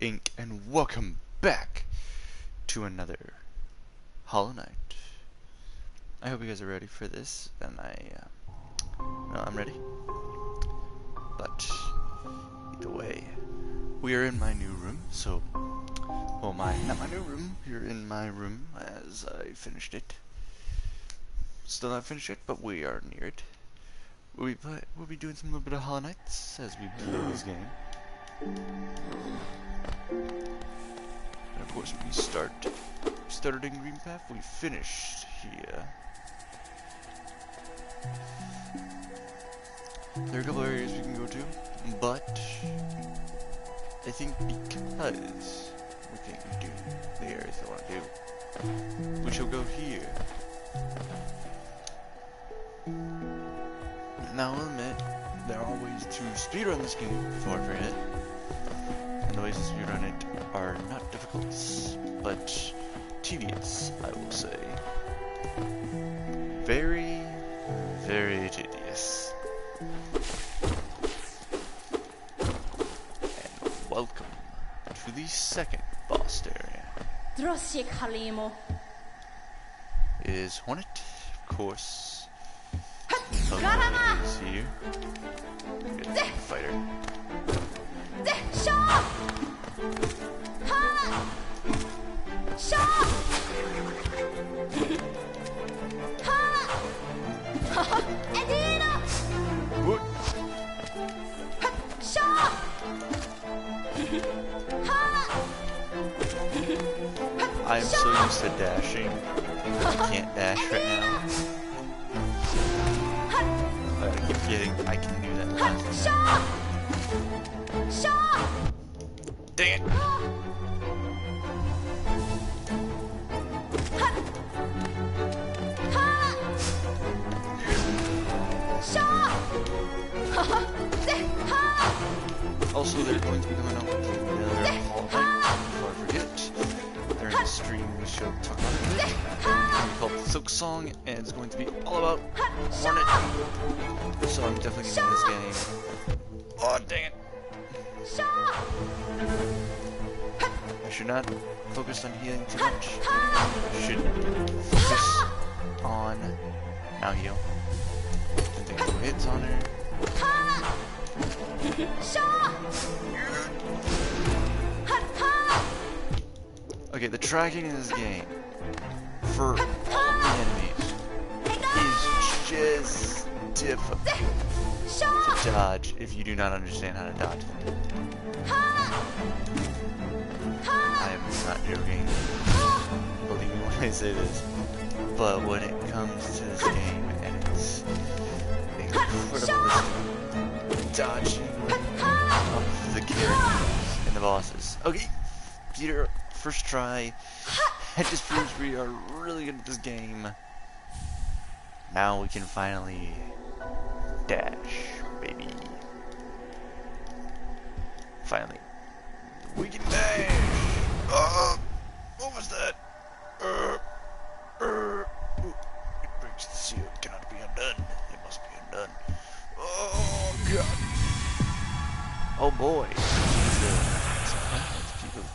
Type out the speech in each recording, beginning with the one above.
Inc. and welcome back to another Hollow Knight. I hope you guys are ready for this, and I'm ready. But either way, we are in my new room, so, well, not my new room, you're in my room as I finished it. Still not finished it, but we are near it. We'll be doing some little bit of Hollow Knights as we play this game. And of course, we started in Green Path, we finished here. There are a couple areas we can go to, but I think because we can't do the areas I want to do, we shall go here. Now I'll admit, there are ways to speedrun this game before I forget. And the ways to speedrun it are not difficult, but tedious, I will say. Very, very tedious. And welcome to the second boss area. Is Hornet, of course. Is here. Good fighter. What? I am so used to dashing. I can't dash right now. I keep forgetting I can do that last time. Dang it! Also, they're going to be coming out with another Hollow Knight before I forget. During the stream, we shall talk about it. It's called Silk Song, and it's going to be all about Hornet. So I'm definitely gonna win this game. Oh, dang it! I should not focus on healing too much. I should focus on now heal. And take some hits on her. Okay, the tracking in this game for all the enemies is just difficult to dodge if you do not understand how to dodge them. I am not joking, believe me when I say this, but when it comes to this game and it's incredible dodging of the characters and the bosses. Okay, Peter, first try. It just proves we are really good at this game. Now we can finally dash, baby. Finally. We can dash! What was that? Ooh, it breaks the seal. It cannot be undone. It must be undone. Oh, God. Oh, boy. People.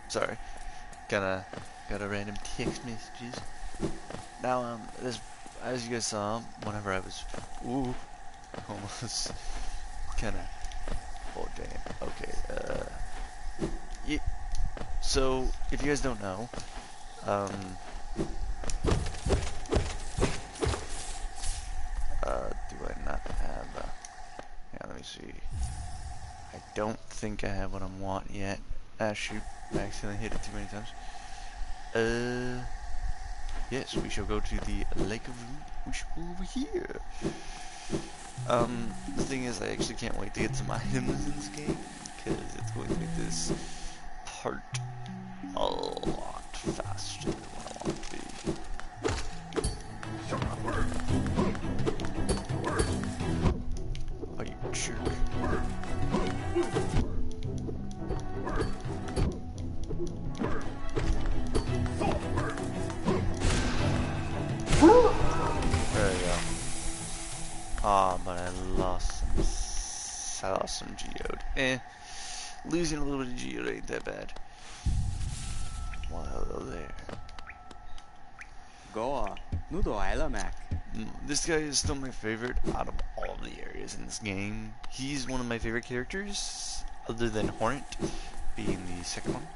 Sorry, got a random text messages. Now, as you guys saw, whenever I was, almost kind of, oh damn, okay, yeah. So if you guys don't know, do I not have? Yeah, let me see. I don't think I have what I want yet. Ah, shoot. I accidentally hit it too many times. Yes, we shall go to the Lake of Loot. We shall go over here. The thing is, I actually can't wait to get some items in this game, because it's going to make this part a lot faster than what I want it to be. jerk. There we go. Ah, but I lost some geode. Losing a little bit of geode ain't that bad. Well, hello there. Goa, Nudo Isla Mac. This guy is still my favorite out of all of the areas in this game. He's one of my favorite characters, other than Hornet being the second one.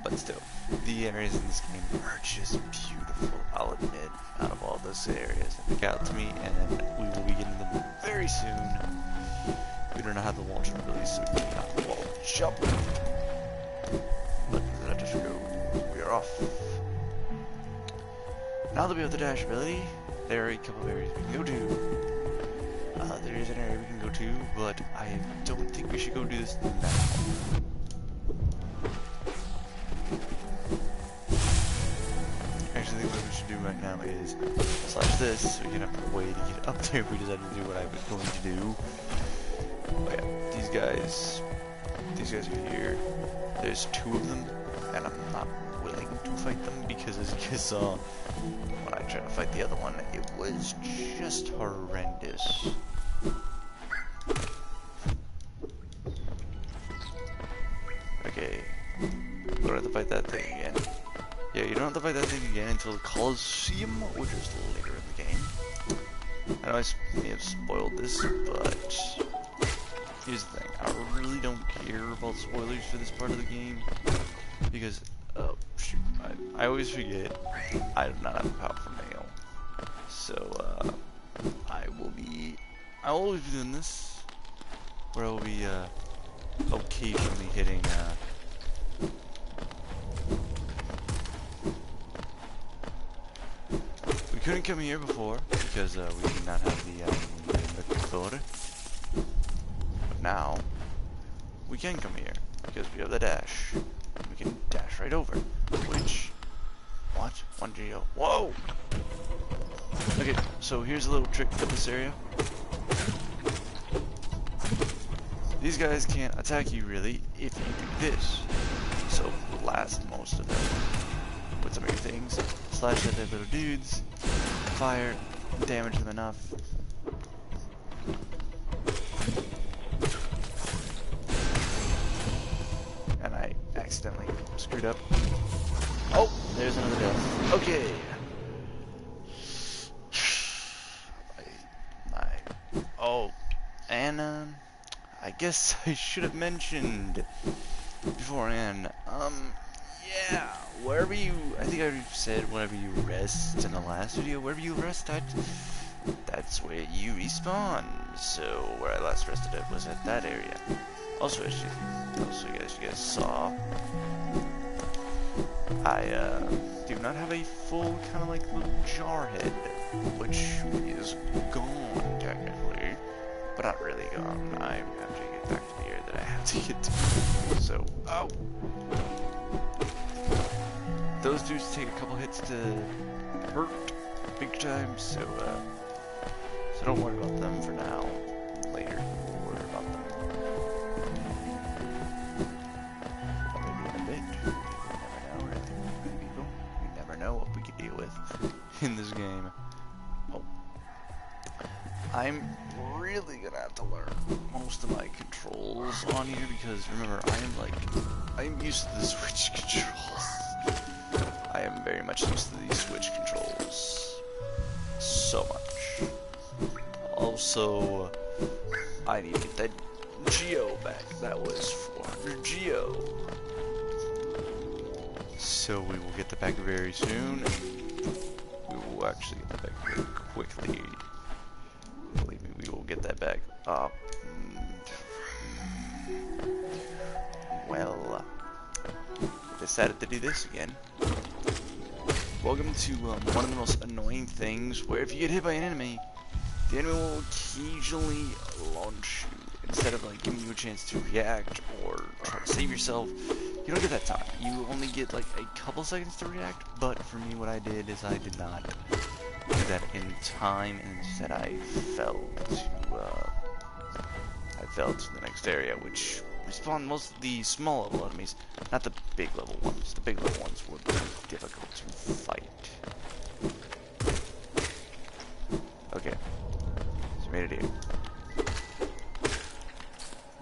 But still, the areas in this game are just beautiful, I'll admit, out of all those areas. Pick out to me, and we will be getting them very soon. We don't know how the launch will release, so we cannot wall jump. But let us go. We are off. Now that we have the dash ability, there are a couple of areas we can go to. There is an area we can go to, but I don't think we should go do this now. Actually, I think what we should do right now is slash this, so we can have a way to get up there if we decide to do what I was going to do. But yeah, these guys are here. There's two of them, and I'm not willing to fight them because, as you guys saw, when I tried to fight the other one, it was just horrendous. Okay, we don't have to fight that thing again. Yeah, you don't have to fight that thing again until the Colosseum, which is later in the game. I know I may have spoiled this, but here's the thing. I really don't care about spoilers for this part of the game, because, oh shoot, I always forget I do not have a powerful nail. So, I'll always be doing this, where I will be, occasionally hitting, we couldn't come here before, because, we did not have the Vector. But now, we can come here, because we have the dash. We can dash right over, which, what? 1 geo. Whoa! Okay, so here's a little trick to this area. These guys can't attack you really if you do this. So blast most of them with some of your things. Slash at their little dudes. Fire. Damage them enough. And I accidentally screwed up. Oh, there's another death. Okay. Oh, and I guess I should have mentioned beforehand. Yeah, wherever you, I think I already said wherever you rest in the last video, wherever you rest at, that's where you respawn. So where I last rested at was at that area. Also, as you guys saw, I do not have a full kind of like little jar head, which is gone technically, but not really gone. I have to get back to the area that I have to get to. So, oh, those dudes take a couple hits to hurt big time. So don't worry about them for now. Later, we'll worry about them. Maybe in a bit. You never know, right? People. You never know what we could deal with in this game. Oh. I'm really gonna have to learn most of my controls on here because remember, I'm used to the Switch controls. I am very much used to these Switch controls. So much. Also, I need to get that Geo back. That was 400 Geo. So we will get that back very soon. We will actually get that back very quickly. Believe me, we will get that back. Well, decided to do this again. Welcome to one of the most annoying things, where if you get hit by an enemy, the enemy will occasionally launch you instead of like giving you a chance to react or try to save yourself. You don't get that time. You only get like a couple seconds to react. But for me, what I did is I did not do that in time, and instead I fell to fell to the next area, which spawned most of the small level enemies, not the big level ones. The big level ones were pretty difficult to fight. Okay, so we made it here.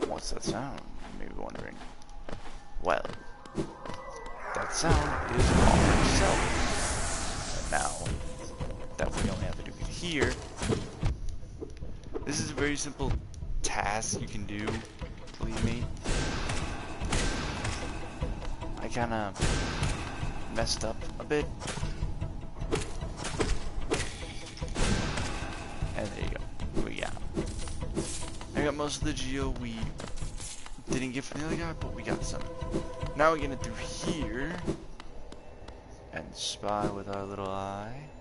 What's that sound? You may be wondering. Well, that sound is Walker itself. And now that we only have to do it here, this is a very simple task you can do, believe me. I kinda messed up a bit. And there you go. We got him. I got most of the geo we didn't get from the other guy, but we got some. Now we're getting through here and spy with our little eye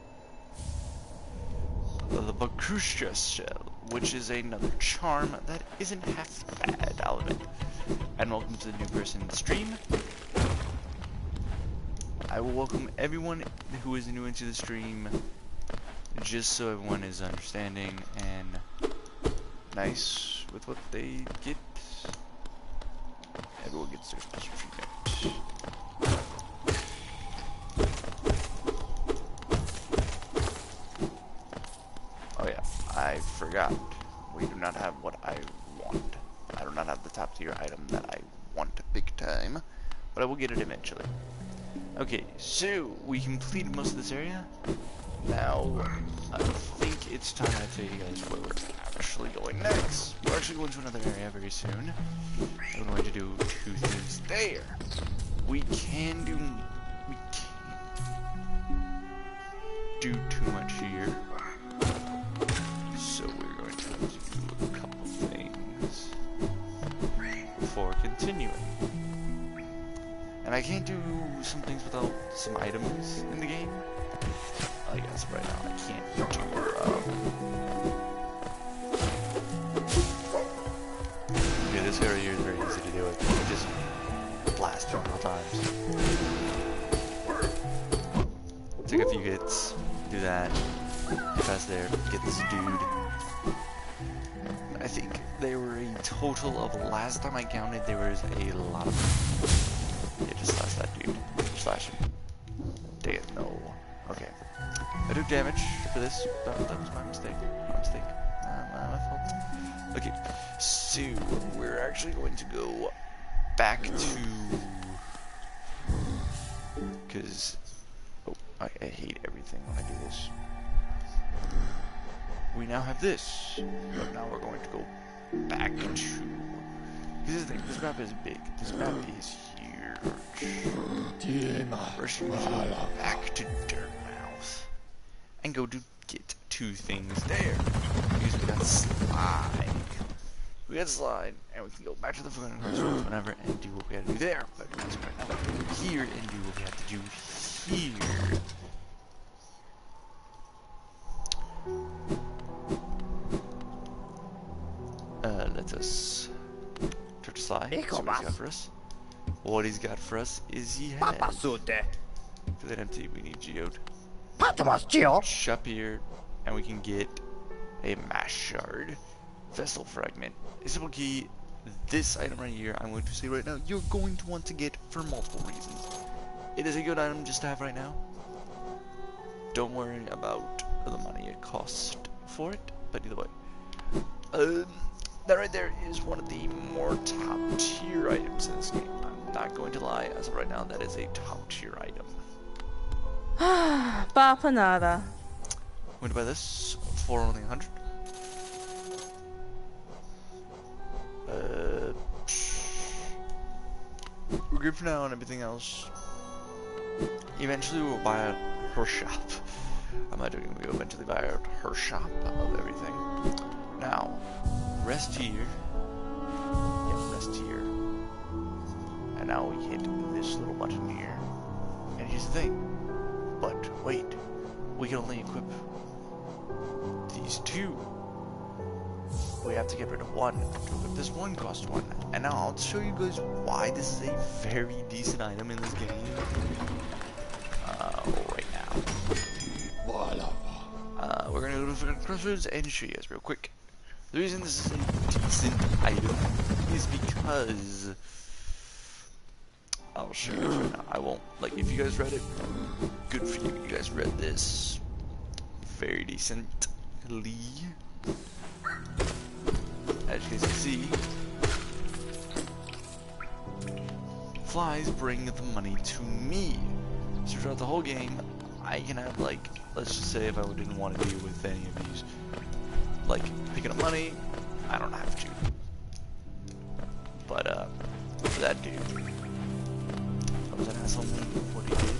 the Bakrushka shell, which is another charm that isn't half bad, I'll admit. And welcome to the new person in the stream. I will welcome everyone who is new into the stream, just so everyone is understanding and nice with what they get. Everyone gets their special treatment. Oh yeah, I forgot. We do not have what I want. I do not have the top tier item that I want big time, but I will get it eventually. Okay, so we completed most of this area. Now, I think it's time to tell you guys where we're actually going next. We're actually going to another area very soon. We're going to do 2 things there. We can't do too much here. So we're going to do a couple things before continuing. And I can't do some things without some items in the game. I guess right now I can't do yeah, this area here is very easy to do it. You just blast several times. Take a few hits, do that, get past there, get this dude. I think there were a total of, last time I counted, there was a lot of them. Yeah, just slash that dude. Slash him. Dang it, no. Okay. I took damage for this. That was my mistake. My mistake. My fault. Okay. So, we're actually going to go back to... Because... Oh, I hate everything when I do this. We now have this. But now we're going to go back to... Because this map is big. This map is huge. First, we need to go back to Dirtmouth and go to get 2 things there. Because we got slide. We got slide, and we can go back to the Forgotten Crossroads whenever and do what we had to do there. But right now we can go here and do what we have to do here. Let us touch slide. See what he's got for us. What he's got for us is he has. For that empty, we need geode. Shop here, and we can get a mass shard, vessel fragment, a simple key. This item right here, I'm going to say right now, you're going to want to get for multiple reasons. It is a good item just to have right now. Don't worry about the money it costs for it, but either way. That right there is one of the more top tier items in this game. I'm not going to lie, as of right now, that is a top tier item. Bapanada. I'm going to buy this for only 100. We're good for now on everything else. Eventually we'll buy out her shop. I'm not doing it, we'll eventually buy out her shop of everything. Now, rest here. Yep, rest here. And now we hit this little button here. And here's the thing. But wait, we can only equip these 2. We have to get rid of 1 to equip this 1 cost 1. And now I'll show you guys why this is a very decent item in this game. Right now. We're gonna go to the Crossroads and show you guys real quick. The reason this is a decent item is because I'll show you guys right now. I won't, like, if you guys read it, good for you. You guys read this very decently. As you guys can see, flies bring the money to me. So throughout the whole game, I can have, like, let's just say if I didn't want to deal with any of these, like, picking up money, I don't have to. But, for that dude, I was an asshole what he did.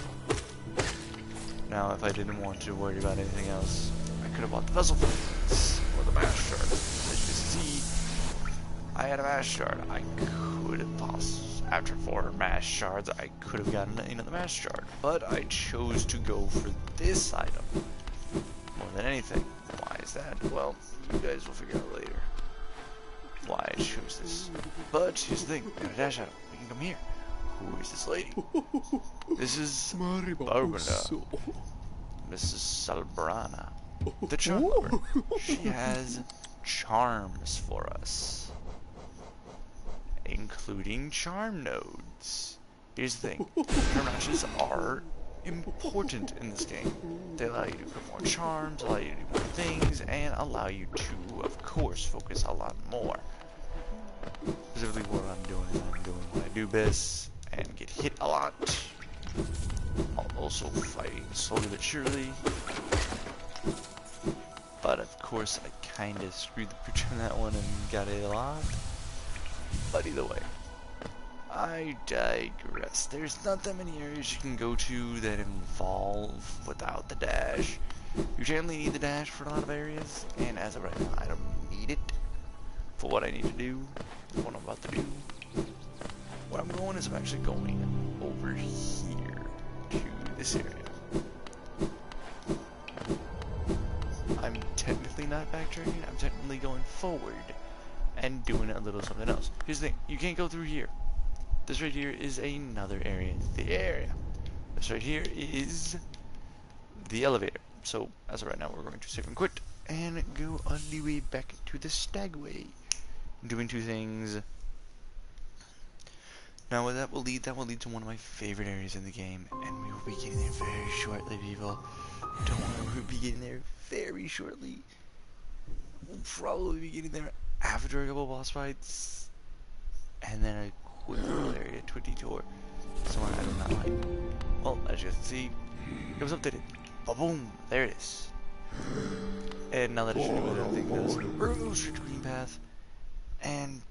Now, if I didn't want to worry about anything else, I could have bought the vessel fleets or the mash shard. As you can see, I had a mash shard. I could have after 4 mash shards, I could have gotten another mash shard, but I chose to go for this item more than anything. Why is that? Well, you guys will figure out later why I chose this. But here's the thing, we got a dash item. We can come here. Who is this lady? This is Barbara, Mrs. Salbrana, the charm lover. She has charms for us, including charm nodes. Here's the thing, charm notches are important in this game. They allow you to put more charms, allow you to do more things, and allow you to, of course, focus a lot more. Specifically what I'm doing is I'm doing what I do best and get hit a lot. I'm also fighting slowly but surely. But of course I kinda screwed the pooch on that one and got it a lot. But either way, I digress. There's not that many areas you can go to that involve without the dash. You generally need the dash for a lot of areas, and as of right now, I don't need it for what I need to do, what I'm about to do. What I'm going is I'm actually going over here to this area. I'm technically not backtracking, I'm technically going forward and doing a little something else. Here's the thing, you can't go through here. This right here is another area in the area. This right here is the elevator. So, as of right now, we're going to save and quit and go on the way back to the Stagway. Doing 2 things. Now, that will lead to one of my favorite areas in the game, and we will be getting there very shortly, people. Don't worry, we'll be getting there very shortly. We'll probably be getting there after a couple boss fights, and then a quick little area to a detour. Somewhere I do not like. Well, as you can see, it was updated. Ba-boom! There it is. And now that it should do what everything does, we're gonna go straight to Green Path and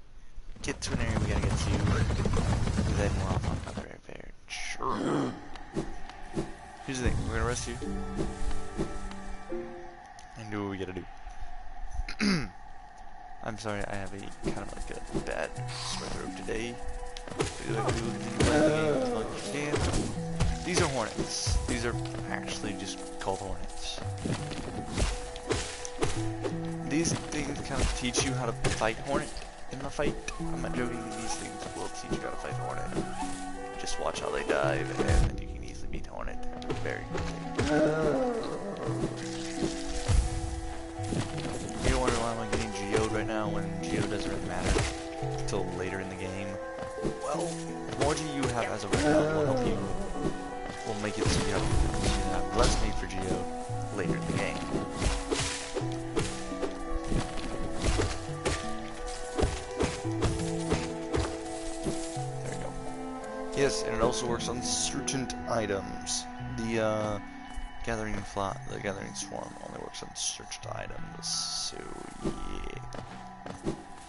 get to an area we gotta get to. Then we're off on another adventure. Here's the thing, we're gonna rest here and do what we gotta do. I'm sorry, I have a kind of like a bad sore throat today. These are hornets. These are actually just called hornets. These things kind of teach you how to fight hornet in the fight. I'm not joking, these things will teach you how to fight hornet. Just watch how they dive, and then you can easily beat hornet very quickly. You wonder why I'm getting geoed right now when geo doesn't really matter until later in the game. Well, the more geo you have as a right now will help you, will make it so you have less need for geo later in the game. There we go. Yes, and it also works on certain items. The gathering swarm only works on searched items, so yeah.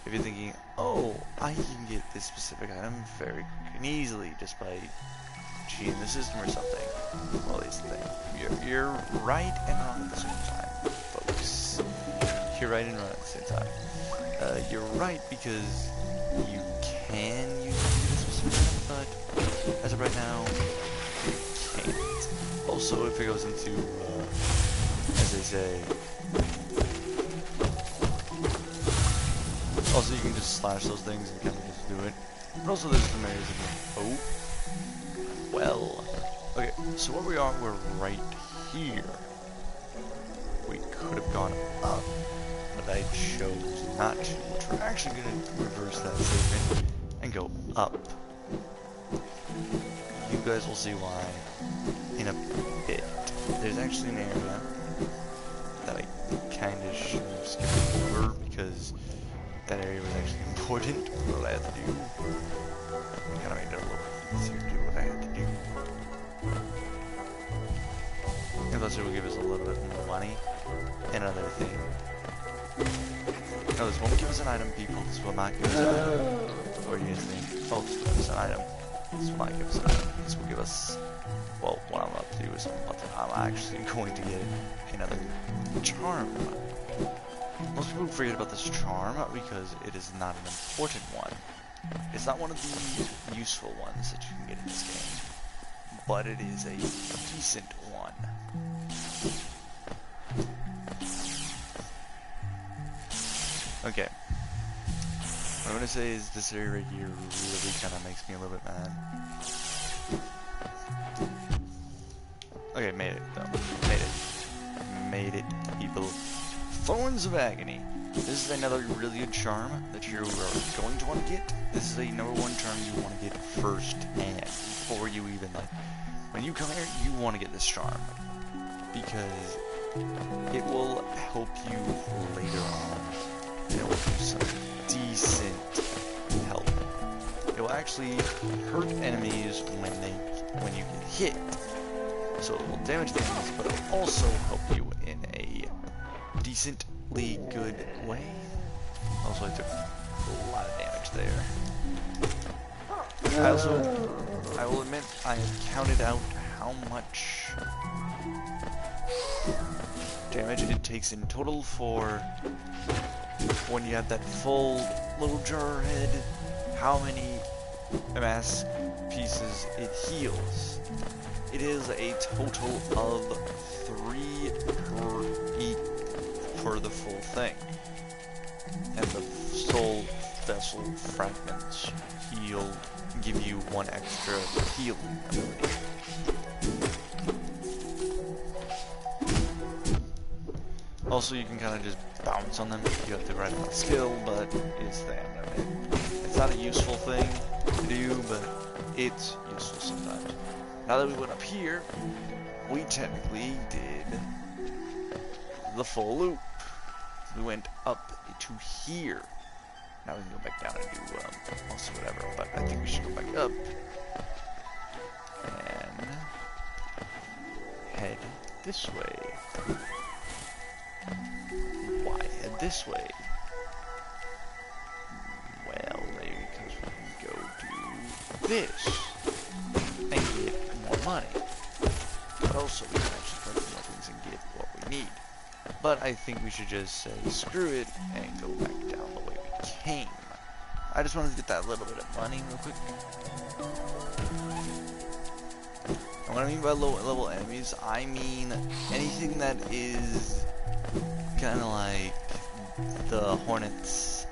If you're thinking, oh, I can get this specific item very quick and easily just by cheating the system or something, well, here's the thing. You're right and wrong at the same time, folks. You're right and wrong at the same time. You're right because you can use this specific item, but as of right now, you can't. Also, if it goes into, as they say, also you can just slash those things and kind of just do it. But also there's some areas of oh, well, okay, so where we are, we're right here. We could have gone up, but I chose not to, which we're actually going to reverse that statement and go up. You guys will see why in a bit. There's actually an area that I kind of should have skipped over because that area was actually important for what I had to do. I kind of made it a little bit easier to do what I had to do. And plus it will give us a little bit more money. Another thing. No, this won't give us an item, people. This will not give us an item. Or do you think? Oh, this will give us an item. This will not give us an item. This will give us... Well, what I'm about to do is I'm actually going to get another charm. Most people forget about this charm because it is not an important one. It's not one of the useful ones that you can get in this game. But it is a decent one. Okay. What I'm going to say is this area right here really kind of makes me a little bit mad. Okay, made it though. Made it, people. Thorns of Agony. This is another really good charm that you are going to want to get. This is a #1 charm you want to get first hand before you even like. When you come here, you want to get this charm because it will help you later on. And it will do some decent help. It will actually hurt enemies when you get hit. So it will damage the enemies, but it will also help you in a decently good way. Also, I took a lot of damage there. I will admit, I have counted out how much damage it takes in total for when you have that full little jar head, how many mass pieces it heals. It is a total of 3 per each for the full thing. And the soul vessel fragments give you 1 extra healing ability. Also, you can kind of just bounce on them if you have the right amount of skill, but it's there. It's not a useful thing to do, but it's useful sometimes. Now that we went up here, we technically did the full loop. We went up to here. Now we can go back down and do also whatever, but I think we should go back up and head this way. Why head this way? Well, maybe because we can go do this and get more money. But also we can actually collect more things and get what we need. But I think we should just say screw it and go back down the way we came. I just wanted to get that little bit of money real quick. And what I mean by low level enemies, I mean anything that is kind of like the hornets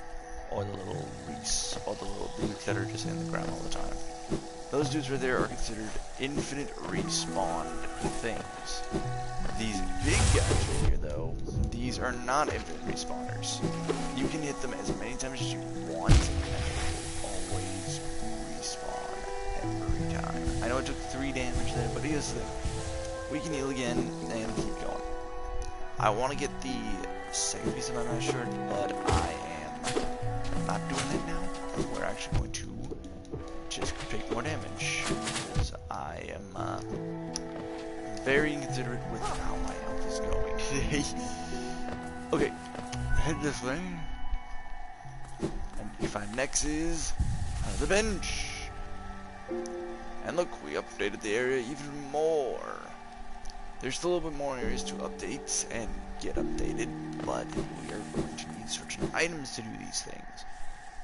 or the little reese or the little dudes that are just in the ground all the time. Those dudes right there are considered infinite respawn things. These big guys right here though, these are not infinite respawners. You can hit them as many times as you want and they will always respawn every time. I know it took 3 damage there, but here's the thing. We can heal again and keep going. I want to get the second piece of my mask shirt, but I am not doing that now. We're actually going to just take more damage because I am very inconsiderate with how my health is going today. Okay, head this way. And we find next is the bench. And look, we updated the area even more. There's still a little bit more areas to update and get updated, but we are going to need certain items to do these things.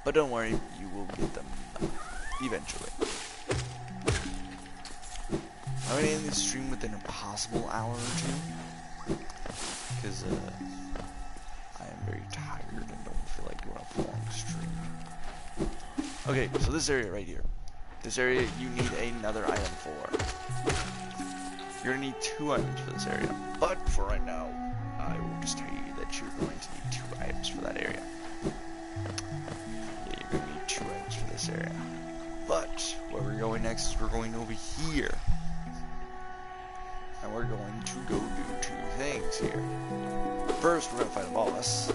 But don't worry, you will get them eventually. I'm going to end this stream within a possible hour or 2, because I am very tired and don't feel like doing a long stream. Okay, so this area right here. This area you need another item for. You're going to need 2 items for this area, but for right now, I will just tell you that you're going to need 2 items for that area. next is we're going over here. And we're going to go do two things here. First, we're going to fight a boss.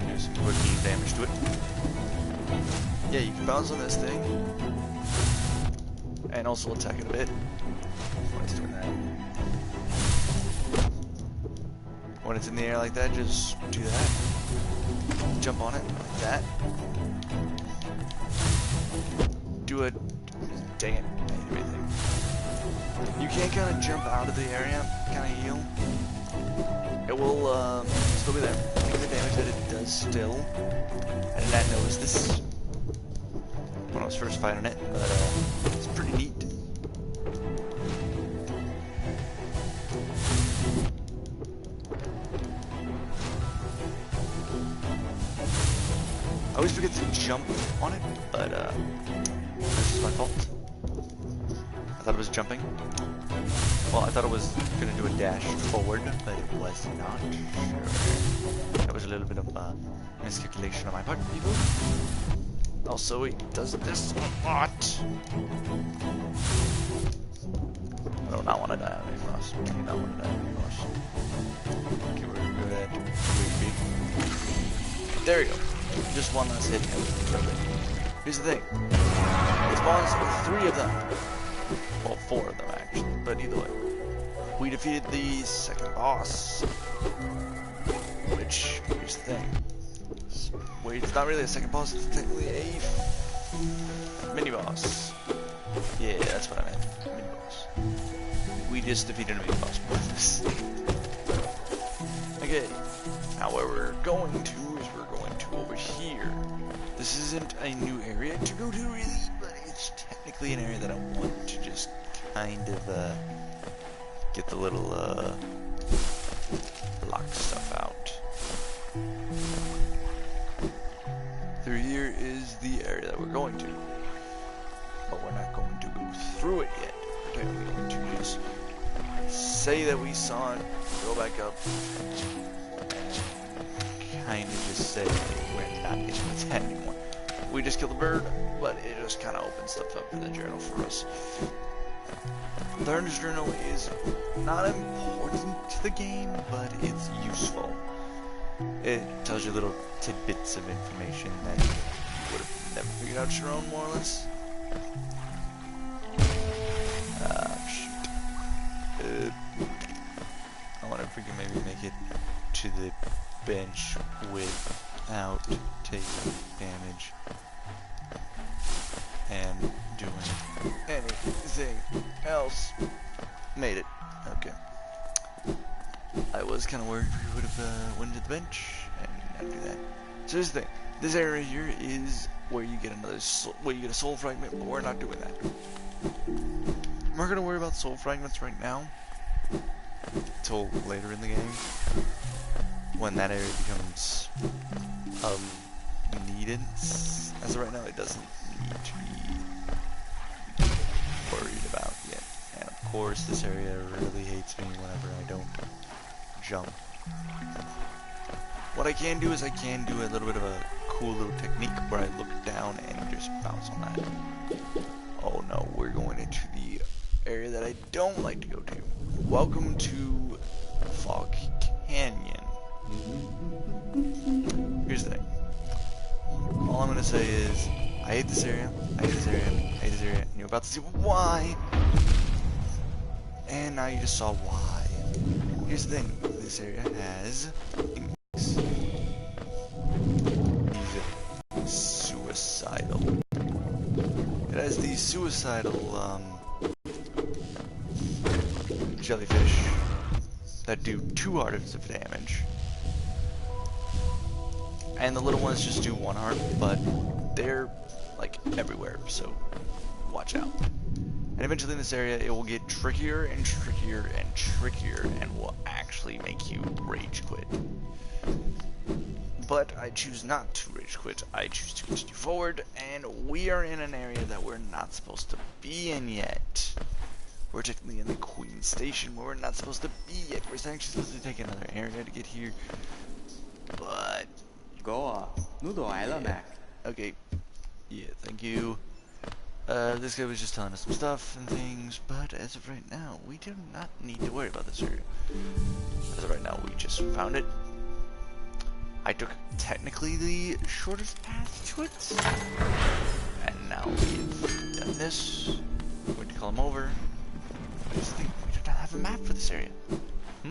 Do some quick damage to it. Yeah, you can bounce on this thing. And also attack it a bit. When it's doing that. When it's in the air like that, just do that. Jump on it like that. Do it. Dang it. I hate everything. You can kind of jump out of the area, kind of heal. It will still be there. Think of the damage that it does still. I did not notice this when I was first fighting it, but it's pretty neat. I always forget to jump on it, but this is my fault. I thought it was jumping. Well, I thought it was going to do a dash forward, but it was not. Sure. That was a little bit of miscalculation on my part, people. Also, it does this a lot. I do not want to die on a boss. I do not want to die on a boss. Okay, we're going to go ahead. There we go. Just one last hit and here's the thing. It spawns with 3 of them. Well, 4 of them actually, but either way. We defeated the second boss. Which, here's the thing. Wait, it's not really a second boss, it's technically a mini boss. Yeah, that's what I meant. Mini boss. We just defeated a mini boss with this. Okay. Now where we're going to is we're going to over here. This isn't a new area to go to really, but it's technically an area that I want to just kind of get the little block stuff out. Through here is the area that we're going to. But we're not going to go through it yet. We're going to just say that we saw it, go back up, kind of just say we're not getting with that anymore. We just killed the bird, but it just kind of opens stuff up in the journal for us. The Hunter's Journal is not important to the game, but it's useful. It tells you little tidbits of information that you would have never figured out your own, more or less. Shoot. I wonder if we can maybe make it to the bench without taking damage and doing anything else. Made it. Okay. I was kind of worried we would have went to the bench and not do that. So here's the thing. This area here is where you get where you get a soul fragment, but we're not doing that. I'm not gonna worry about soul fragments right now until later in the game, when that area becomes needed. As of right now, it doesn't need to be worried about yet. And of course, this area really hates me whenever I don't jump. What I can do is I can do a little bit of a cool little technique where I look down and just bounce on that. Oh no, we're going into the area that I don't like to go to. Welcome to Fog Canyon. Here's the thing. All I'm gonna say is, I hate this area, I hate this area, I hate this area, and you're about to see why. And now you just saw why. Here's the thing, this area has things. These are suicidal. It has these suicidal jellyfish that do 2 hearts of damage. And the little ones just do 1 heart, but they're like everywhere, so watch out. And eventually in this area it will get trickier and trickier and trickier and will actually make you rage quit. But I choose not to rage quit, I choose to continue forward, and we are in an area that we're not supposed to be in yet. We're technically in the Queen Station where we're not supposed to be yet. We're actually supposed to take another area to get here, but Go off. Noodle 来了 Mac。 Okay. Yeah, thank you. This guy was just telling us some stuff and things, but as of right now, we do not need to worry about this area. As of right now, we just found it. I took technically the shortest path to it, and now we've done this. We're going to call him over. I just think we do not have a map for this area. A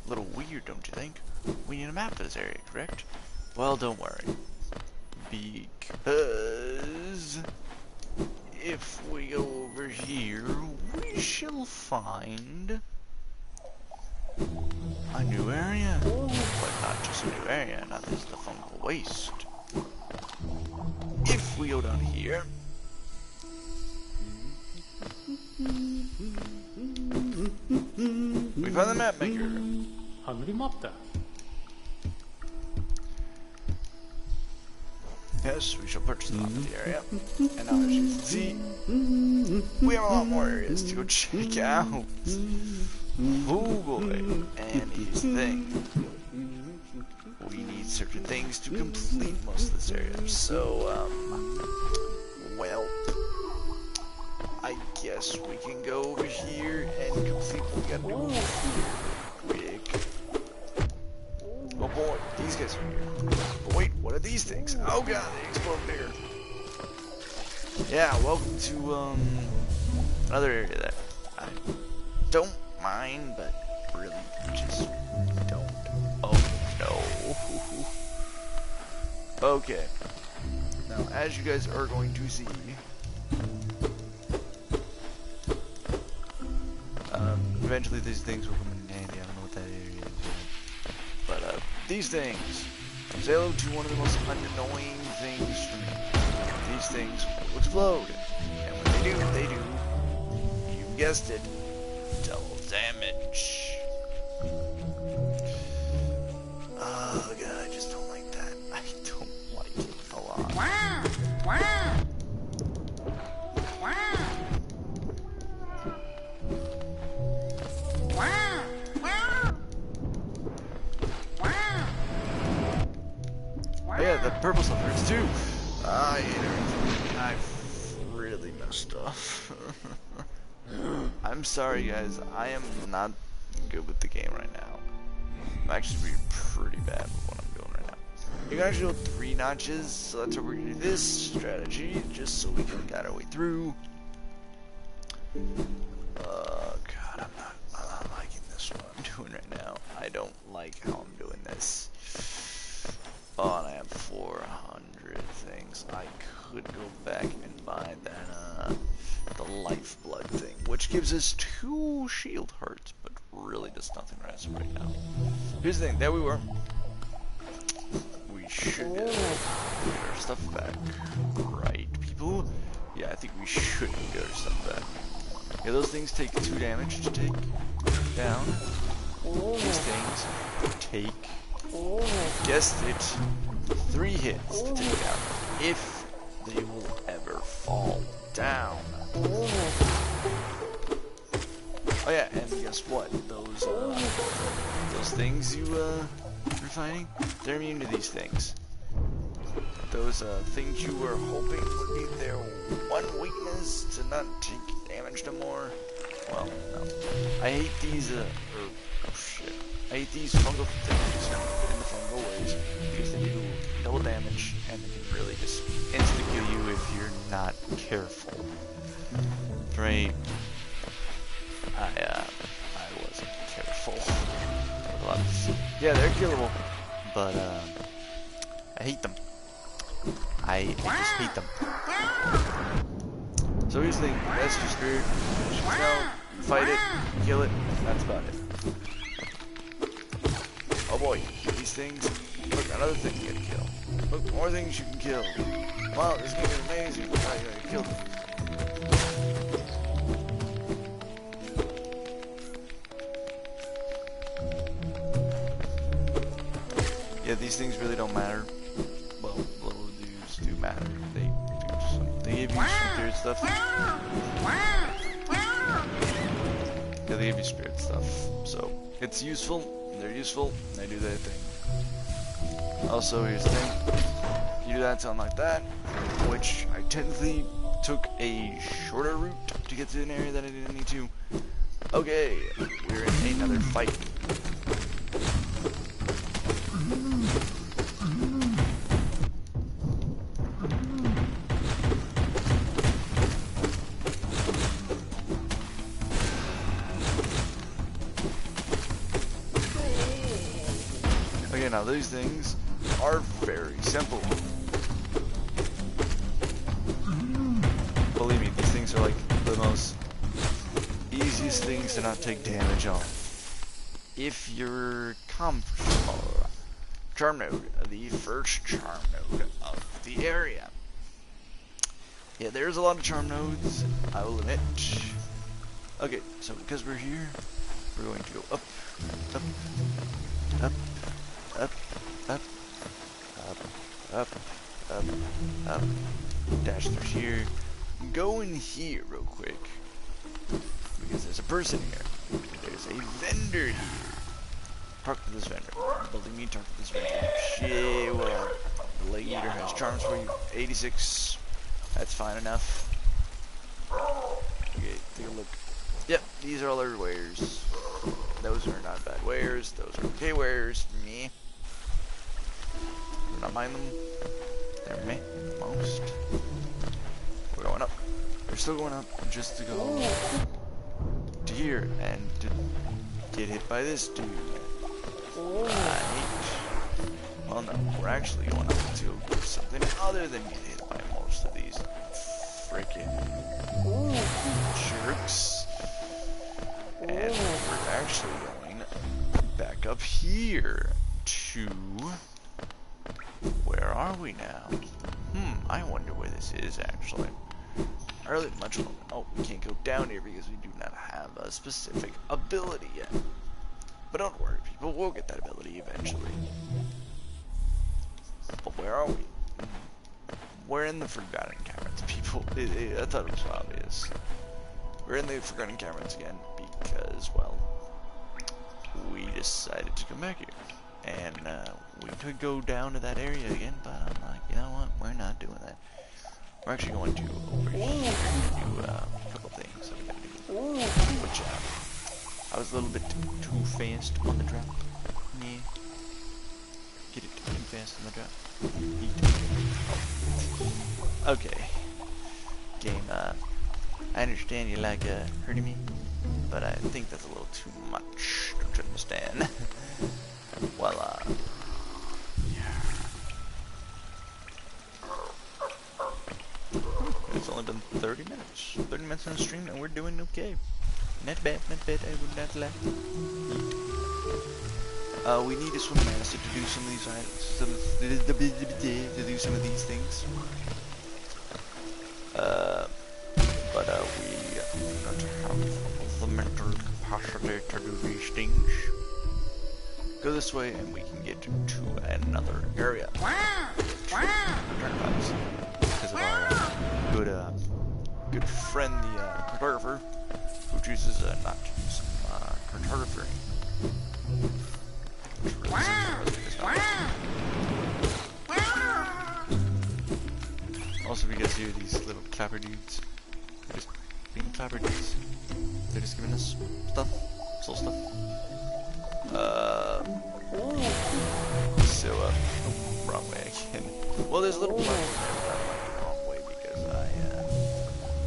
little weird, don't you think? We need a map for this area, correct? Well, don't worry. Because if we go over here, we shall find a new area. But not just a new area, not this the fungal waste. If we go down here, we found the map maker. 하늘이 맑다. Yes, we shall purchase the area. And now, as you can see, we have a lot more areas to go check out. Oh boy. And here's the thing. We need certain things to complete most of this area. So, well, I guess we can go over here and complete what we gotta do quick. Oh boy, these guys are here. But wait, what are these things? Oh god, they explode bigger. Yeah, welcome to another area that I don't mind, but really just don't. Oh no. Okay. Now, as you guys are going to see, eventually these things will come in handy. I don't know what that area is yet. But these things, say hello to one of the most annoying things for me. These things will explode. And when they do, you guessed it, double damage. Oh god, I just don't like that. I don't like it a lot. Oh yeah, the purple stuff hurts too. I hate everything. I've really messed up. I'm sorry guys, I am not good with the game right now. I'm actually pretty bad with what I'm doing right now. You can actually go 3 notches, so that's what we're gonna do this strategy, just so we can get our way through. God, I'm not liking this one I'm doing right now. I don't like how I'm doing this. Oh, and I have 400 things. I could go back and buy that, the lifeblood thing, which gives us 2 shield hearts, but really does nothing right now. Here's the thing, there we were. We should get our stuff back. Right, people? Yeah, I think we should get our stuff back. Yeah, those things take 2 damage to take down. These things take, guessed it, 3 hits to take down, if they will ever fall down. Oh yeah, and guess what? Those things you're fighting, they're immune to these things. Those things you were hoping would be their one weakness to not take damage no more. Well, no. I hate these I hate these fungal things in the fungal ways because they do double damage and they can really just insta-kill you if you're not careful. Right? I wasn't careful. A lot of, yeah, they're killable, but I hate them. I just hate them. So here's the thing, that's your spirit. You fight it, kill it, that's about it. Oh boy, these things. Look, another thing you can kill. Look, more things you can kill. Wow, this game is amazing. Oh, you gotta kill them. Yeah, these things really don't matter. Well, little dudes do matter. They give you some spirit stuff. Yeah, they give you spirit stuff. So, it's useful. They're useful, and they do their thing. Also, here's the thing. You do that, sound like that, which I technically took a shorter route to get to an area that I didn't need to. Okay, we're in another fight. Okay, now these things are very simple. Believe me, these things are like the most easiest things to not take damage on. If you're comfortable, charm node, the first charm node of the area. Yeah, there's a lot of charm nodes, I will admit. Okay, so because we're here, we're going to go up, up, up, up, up, up, up, up, dash through here. Go in here real quick, because there's a person here. There's a vendor here. Talk to this vendor. Believe me, talk to this vendor. Shit, well, the Lake Eater has charms for you. 86. That's fine enough. Okay, take a look. Yep, these are all our wares. Those are not bad wares. Those are okay wares. Me. Do not mind them. They're me. Most. We're going up. We're still going up just to go to here and to get hit by this dude. Right. Well, no, we're actually going up to do something other than get hit by most of these freaking jerks. And we're actually going back up here to... Where are we now? I wonder where this is actually. I really much want to... Oh, we can't go down here because we do not have a specific ability yet. But don't worry, people, we'll get that ability eventually. But where are we? We're in the Forgotten Caverns, people. I thought it was obvious. We're in the Forgotten Caverns again because, well, we decided to come back here. And we could go down to that area again, but I'm like, you know what? We're not doing that. We're actually going to over here do a couple things that we gotta do. Which I was a little bit too fast on the drop. Yeah. Get it too fast on the drop. Oh. Okay. Game, I understand you like hurting me, but I think that's a little too much. Don't you understand? Well, it's only been 30 minutes. 30 minutes on the stream and we're doing okay. Not bad, I would not lie. We need a swim master to do some of these to do some of these things. But we don't have the mental capacity to do these things. Go this way and we can get to another area. Turnpikes. Because of our good friend, the cartographer, who chooses not to do some cartography. Also, because here these little clapper dudes, they're just being clapper dudes. They're just giving us stuff, soul stuff. Oh, wrong way again. Well, there's a little bit the wrong way because I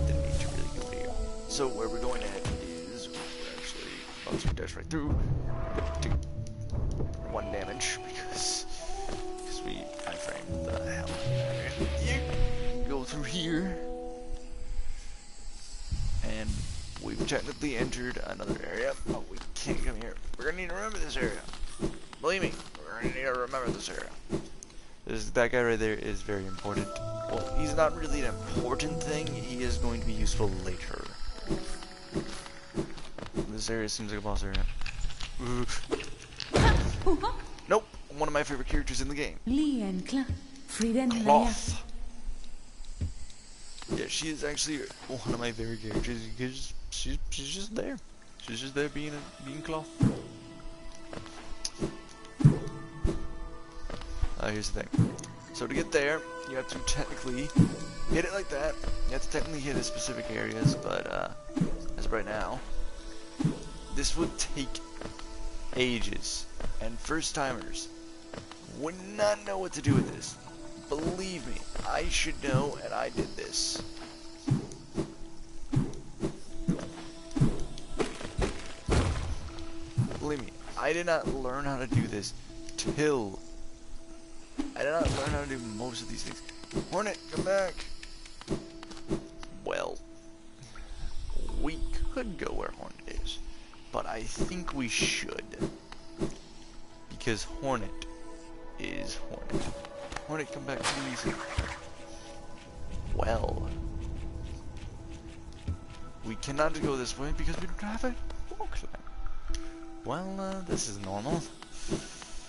didn't need to really go here. So where we're going at is we're actually about to dash right through. Take 1 damage because we iframed the hell out of it. Go through here, and we've technically entered another area, but we can't come here. We're gonna need to remember this area. Believe me, we're gonna need to remember this area. That guy right there is very important. Well, he's not really an important thing. He is going to be useful later. This area seems like a boss area. Nope, one of my favorite characters in the game. Cloth. Yeah, she is actually one of my favorite characters because she's just there. She's just there being Cloth. Here's the thing. So to get there, you have to technically hit it like that. You have to technically hit the specific areas, but as of right now, this would take ages. And first timers would not know what to do with this. Believe me, I should know, and I did this. Believe me, I did not learn how to do this till... I did not learn how to do most of these things. Hornet, come back! Well, we could go where Hornet is, but I think we should. Because Hornet is Hornet. Hornet, come back, please. Well, we cannot go this way because we don't have a walk line. Well, this is normal.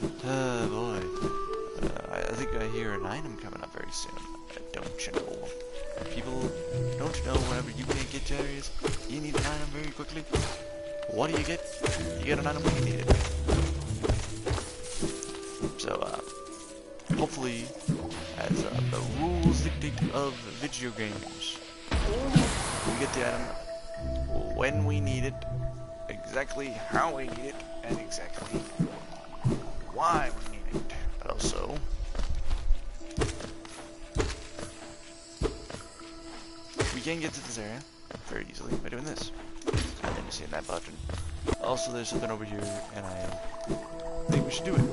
Boy. I think I hear an item coming up very soon. Don't you know? People don't know whenever you can't get to areas, you need an item very quickly. What do you get? You get an item when you need it. So, hopefully, as the rules dictate of video games, we get the item when we need it, exactly how we need it, and exactly why we need it. But also, we can get to this area very easily by doing this. And then you see that button. Also, there's something over here, and I think we should do it.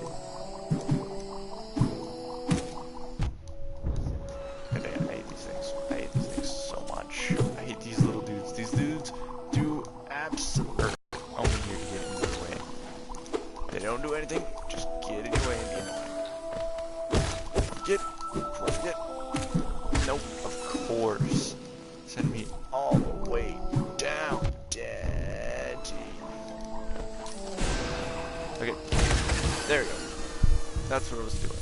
God damn, I hate these things. I hate these things so much. I hate these little dudes. These dudes do absolutely only here to get in the way. They don't do anything, just get in your way and be annoying. Get, nope, of course. Send me all the way down, daddy. Okay, there we go. That's what I was doing.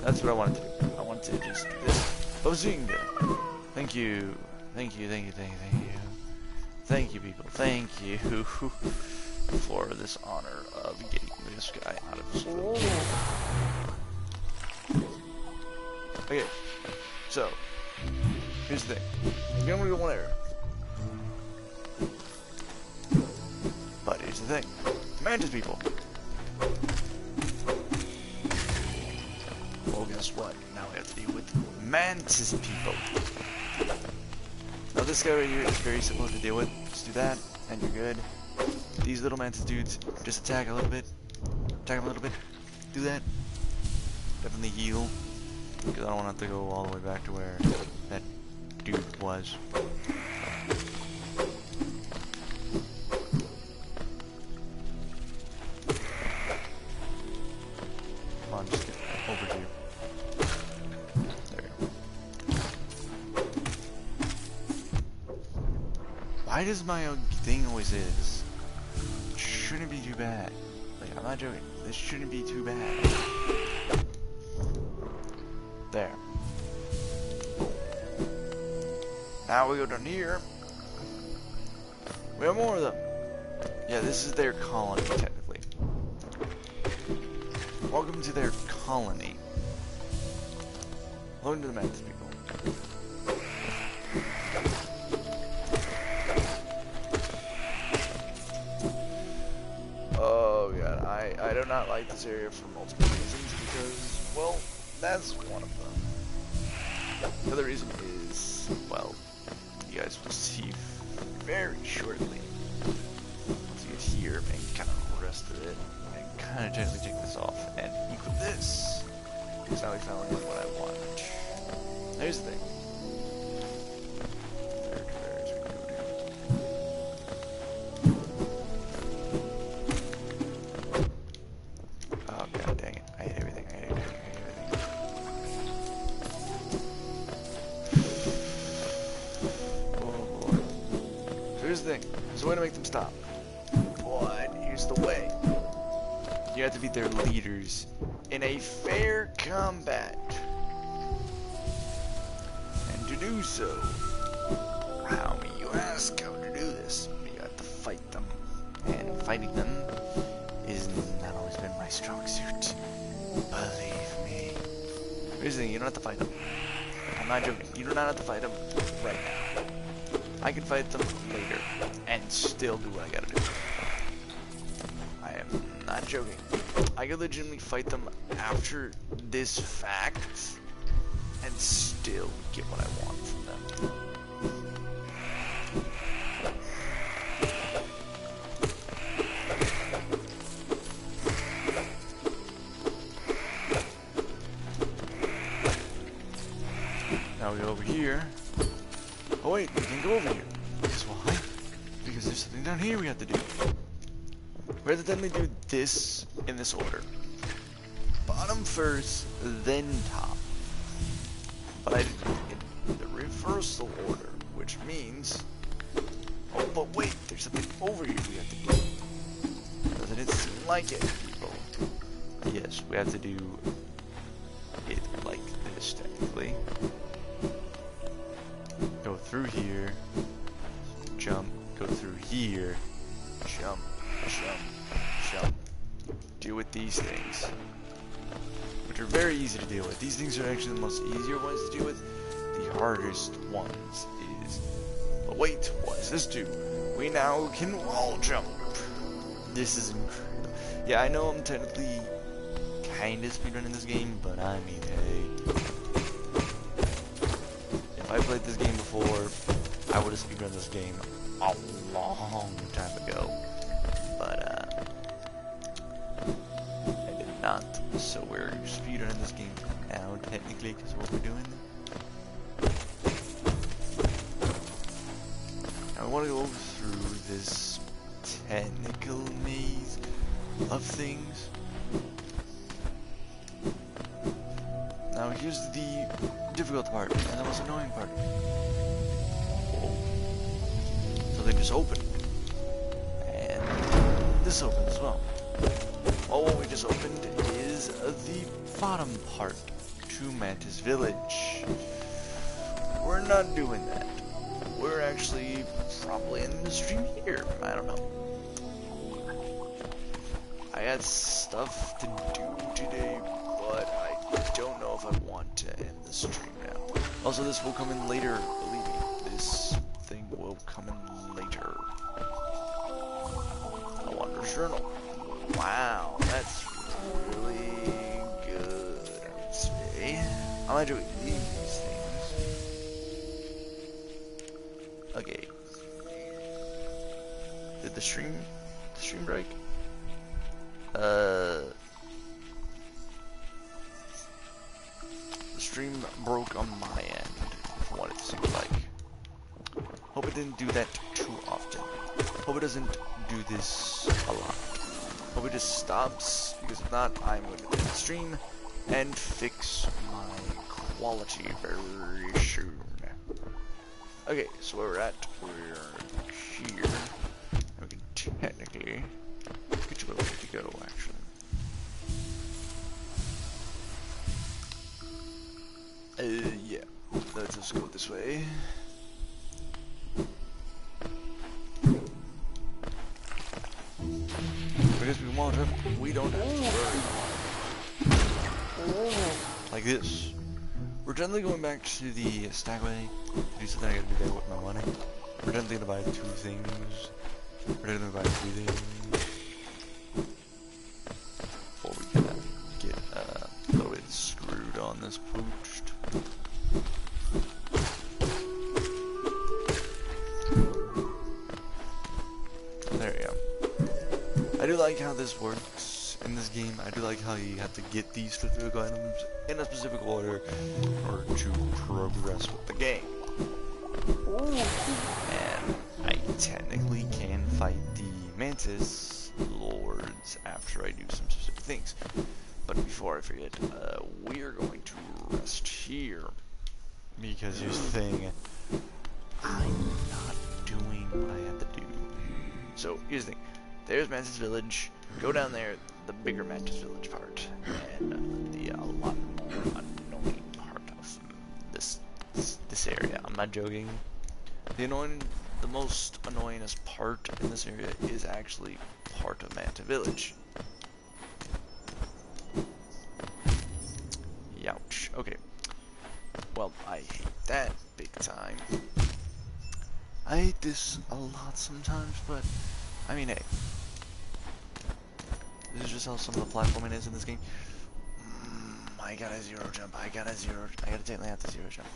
That's what I wanted to do. I wanted to just do this. Bazinga! Thank you. Thank you, thank you, thank you, thank you. Thank you, people. Thank you for this honor of getting this guy out of his room. Okay, so, here's the thing. You're gonna go one area. But here's the thing. Mantis people. Well, guess what? Now we have to deal with Mantis people. Now this guy right here is very simple to deal with. Just do that, and you're good. These little Mantis dudes, just attack a little bit. Attack them a little bit. Do that. Definitely heal. Because I don't want to have to go all the way back to where that dude was. Come on, just get over here. There we go. Why does my thing always is? It shouldn't be too bad. Like, I'm not joking. This shouldn't be too bad. There. Now we go down here. We have more of them. Yeah, this is their colony, technically. Welcome to their colony. Welcome to the Mantis people. Oh god, I do not like this area for multiple reasons because, well, that's one of them. The other reason is, well, you guys will see very shortly. Once you get here and kind of rest of it, and kind of gently take this off and equip this. Because now we finally have what I want. Here's the thing. Oh god dang it. I hate everything. I hate everything. Here's the thing. There's a way to make them stop. But here's the way. You have to beat their leaders in a fair combat. And to do so, how may you ask how to do this? You have to fight them. And fighting them is not always been my strong suit. Believe me. Here's the thing, you don't have to fight them. I'm not joking. You do not have to fight them right now. I can fight them later and still do what I gotta do. I am not joking. I could legitimately fight them after this fact and still get what I want from them. Now we go over here. Oh wait, we can go over here. Guess why? Because there's something down here we have to do. We have to definitely do this in this order. Bottom first, then top. But I did it in the reversal order, which means... Oh, but wait, there's something over here we have to do. Doesn't it seem like it, people? Yes, we have to do it like this, technically. Go through here, jump, go through here, jump, jump, jump. Deal with these things, which are very easy to deal with. These things are actually the most easier ones to deal with. The hardest ones is... But wait, what does this do? We now can wall jump. This is incredible. Yeah, I know I'm technically kinda speedrunning this game, but I mean, hey... If I played this game before, I would have speedrun this game a long time ago. But, I did not. So we're speedrunning this game now, technically, because of what we're doing. Now I want to go through this technical maze of things. Now here's the difficult part, and the most annoying part. Whoa. So they just open. And this opened as well. Well, what we just opened is the bottom part to Mantis Village. We're not doing that. We're actually probably in the stream here. I don't know. I had stuff to do today, but I don't know if I want to end the stream now. Also, this will come in later, believe me. This thing will come in later. A Wanderer's Journal. Wow, that's really good, I would say. I'm enjoying these things. Okay. Did the stream break? The stream broke on my end, from what it seems like. Hope it didn't do that too often. Hope it doesn't do this a lot. Hope it just stops, because if not, I'm going to end the stream and fix my quality very soon. Okay, so where we're at, we're here. We can technically get to where we need to go, actually. Yeah, let's just go this way. Because we want to, we don't have to worry. Like this. We're gently going back to the Stagway to do something I gotta do there with my money. We're gently gonna buy 2 things. We're gently gonna buy 3 things. Before we can get a little bit screwed on this pooched. There we go. I do like how this works in this game. I do like how you have to get these specific items in a specific order to progress with the game. And I technically can fight the Mantis Lords after I do some specific things. But before I forget, we're going to rest here. Because here's the thing, I'm not doing what I have to do. So here's the thing, there's Mantis Village, go down there, the bigger Mantis Village part, and the a lot more annoying part of this area. I'm not joking. The most annoyingest part in this area is actually part of Manta Village. Youch. Okay. Well, I hate that big time. I hate this a lot sometimes, but I mean, hey. This is just how some of the platforming is in this game. I got a zero jump. I gotta technically have to zero jump.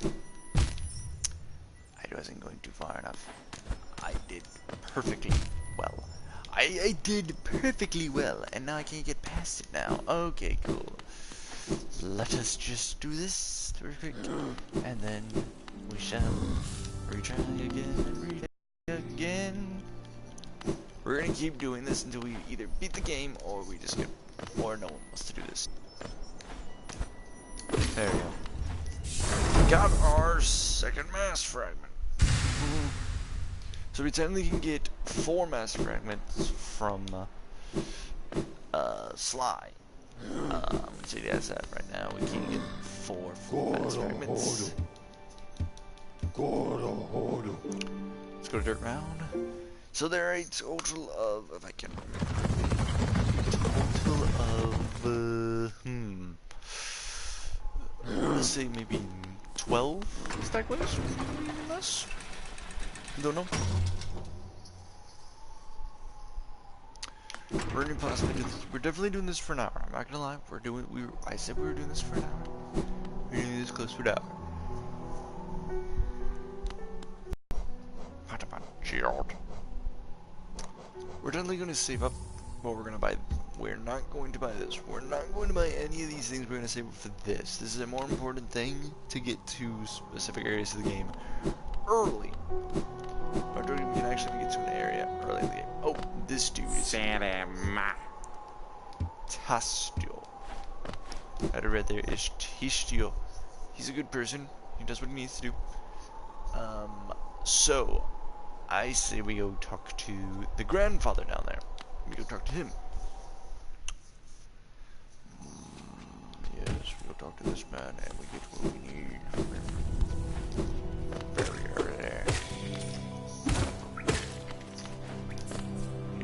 I wasn't going too far enough. I did perfectly well. I did perfectly well, and now I can't get past it now. Okay, cool. Let us just do this. Perfect. And then we shall retry again and retry again. We're gonna keep doing this until we either beat the game or we just get, or no one wants to do this. There we go. Got our second mass fragment. So we technically can get 4 mass fragments from Sly. So that's that right now. We can get 4 full mass fragments. Let's go to dirt round. So there are a total of, if I can remember, let's say maybe 12 stack layers? Less? Don't know. We're gonna possibly do this. We're definitely doing this for an hour. I'm not gonna lie. I said we were doing this for an hour. We're doing this close to an hour. We're definitely gonna save up what we're gonna buy. We're not going to buy this. We're not going to buy any of these things. We're gonna save up for this. This is a more important thing to get to specific areas of the game early. We can actually get to an area early in the game. Oh, this dude is Tastio. I read there is Tastio. He's a good person. He does what he needs to do. So I say we go talk to the grandfather down there. We go talk to him. Yes, we go talk to this man and we get what we need from him. Very early there.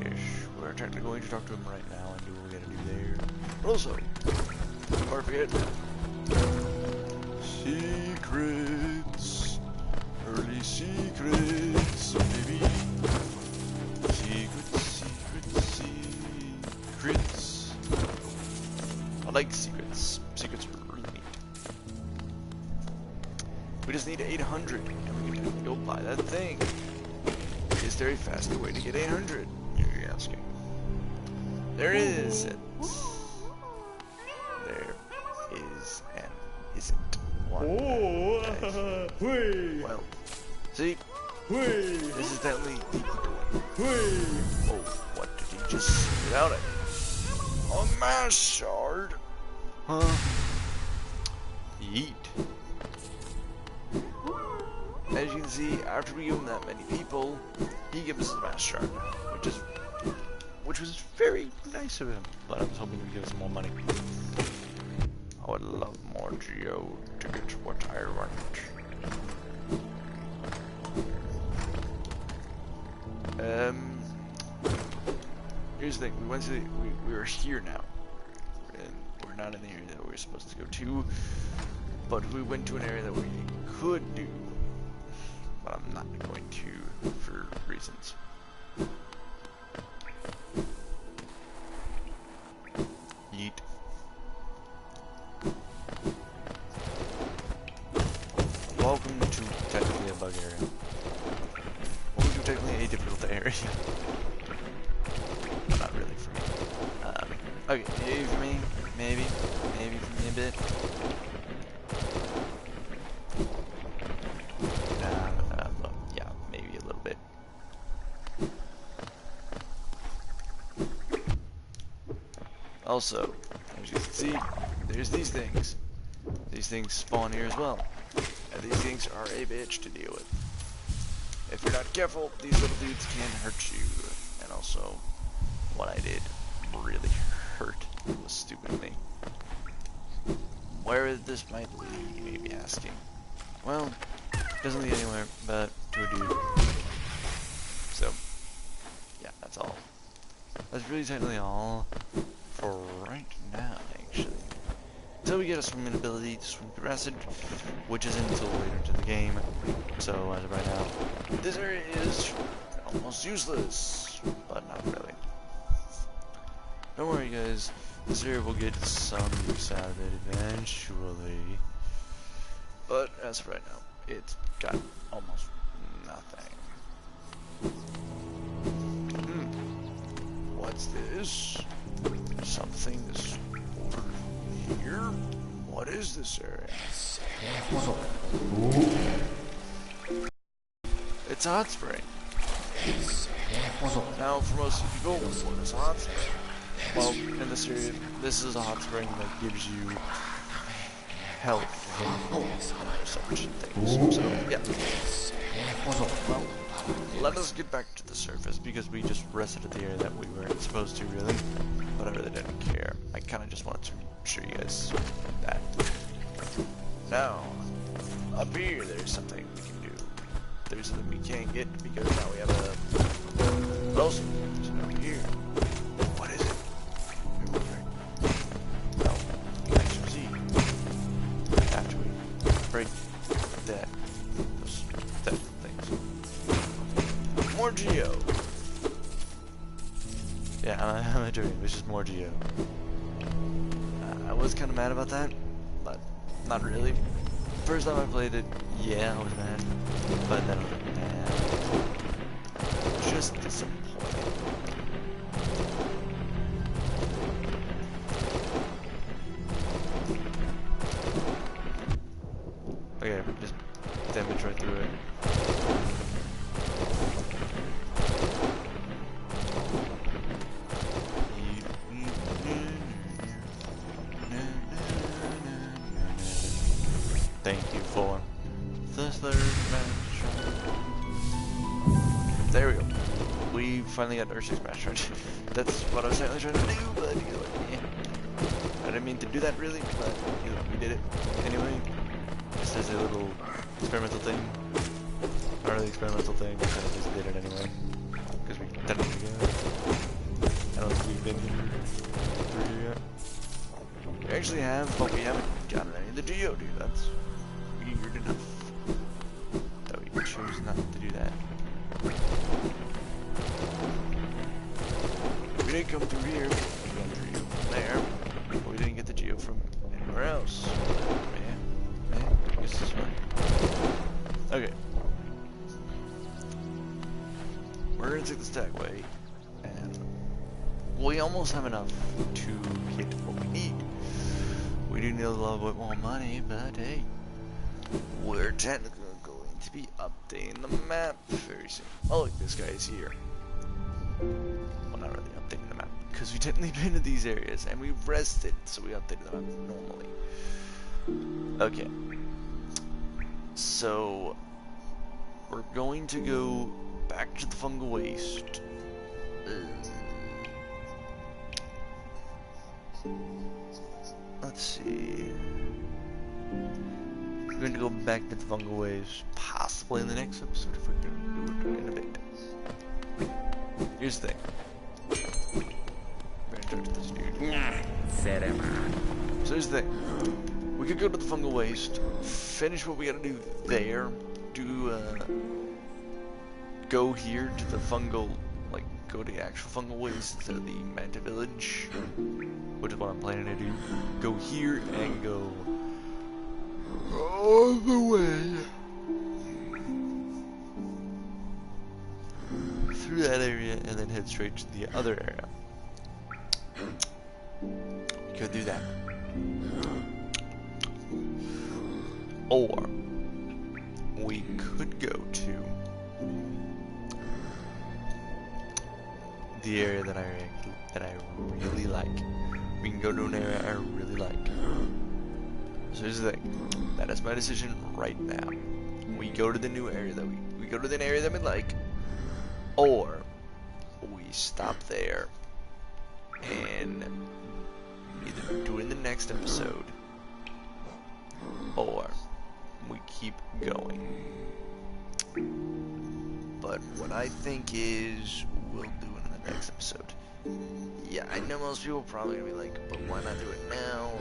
Yes, we're technically going to talk to him right now and do what we gotta do there. But also, before I forget, secrets. Early secrets, so maybe secrets. I like secrets. Secrets are really neat. We just need 800, and we can go buy that thing. Is there a faster way to get 800? You're asking. There is. There is and isn't one. Well. See? This is definitely the quicker way. Oh, what did he just spit out at me? A mass shard? Huh? Yeet. As you can see, after we give him that many people, he gives us a mass shard, which was very nice of him. But I was hoping he would give us more money. I would love more Geo to get what I want. Here's the thing, we are here now, and we're not in the area that we were supposed to go to, but we went to an area that we could do, but I'm not going to, for reasons. Yeet. Welcome to technically a bug area. Welcome to technically a difficult area. But not really for me. Okay, maybe for me. Maybe for me a bit. Yeah, maybe a little bit. Also, as you can see, there's these things. These things spawn here as well. And these things are a bitch to deal with. If you're not careful, these little dudes can hurt you. And also, what I did really hurt. It was stupid of me. Where this might lead, you may be asking. Well, it doesn't lead anywhere but to a dude. So, yeah, that's all. That's really technically all for right now, actually. So So we get a swimming ability to swim through acid, which isn't until later into the game. So as of right now, this area is almost useless, but not really. Don't worry guys, this area will get some use out of it eventually. But as of right now, it's got almost nothing. What's this? Something is over here? What is this area? It's a hot spring. Now, for most people, what is a hot spring? Well, in this area, this is a hot spring that gives you health and such things. So, yeah. Well, let us get back to the surface because we just rested at the area that we weren't supposed to, really. But I really didn't care. I kind of just wanted to show you guys that. Now, up here, there's something we can do. There's something we can't get because now we have a... Also, there's something over here. What is it? Well, you can actually see after we break that, those things. More Geo. Yeah, I'm not joking. It's just more Geo. I was kind of mad about that, but not really. First time I played it, yeah, I was mad, but then I was like, nah, just disappointed. Okay, just damage right through it. Thank you for the third match. There we go. We finally got our 6th match right. That's what I was trying to do, but you know, I didn't mean to do that really, but you know, we did it anyway. Just as a little experimental thing. Not really experimental thing, we kind of just did it anyway. Because we done it again. I don't think we've been here through yet. We actually have, but we haven't gotten any of the Geo, dude. That's weird enough that we chose not to do that. We didn't come through here. We got the Geo from there, but we didn't get the Geo from anywhere else. Man, I guess this way. Okay. We're gonna take the Stagway, and we almost have enough to get what we need. We do need a little bit more money, but hey, we're technically going to be updating the map very soon. Oh look, this guy is here. Well, not really updating the map, because we technically been to these areas, and we've rested, so we updated the map normally. Okay. So, we're going to go back to the fungal waste. Let's see. We're going to go back to the fungal waste, possibly in the next episode if we can do it in a bit. Here's the thing. We're going to talk to this dude. So here's the thing. We could go to the fungal waste, finish what we gotta do there, go here to the fungal, like, go to the actual fungal waste instead of the Manta Village, which is what I'm planning to do. Go here and go all the way through that area and then head straight to the other area. We could do that. Or we could go to the area that I really like. We can go to an area I really like. So here's the thing. That is my decision right now. We go to the new area that we go to the area that we like, or we stop there and either do it in the next episode, or we keep going. But what I think is we'll do it in the next episode. Yeah, I know most people probably gonna be like, but why not do it now?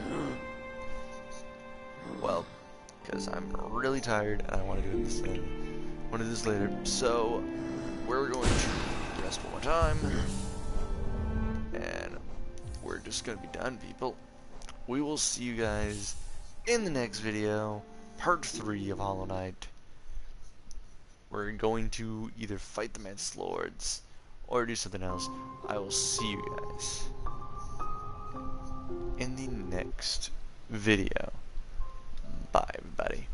well, because I'm really tired and I want to do this then. I want to do this later. So we're going to rest one more time, and we're just gonna be done, people. We will see you guys in the next video, part 3 of Hollow Knight. We're going to either fight the Mantis Lords or do something else. I will see you guys in the next video. Bye, everybody.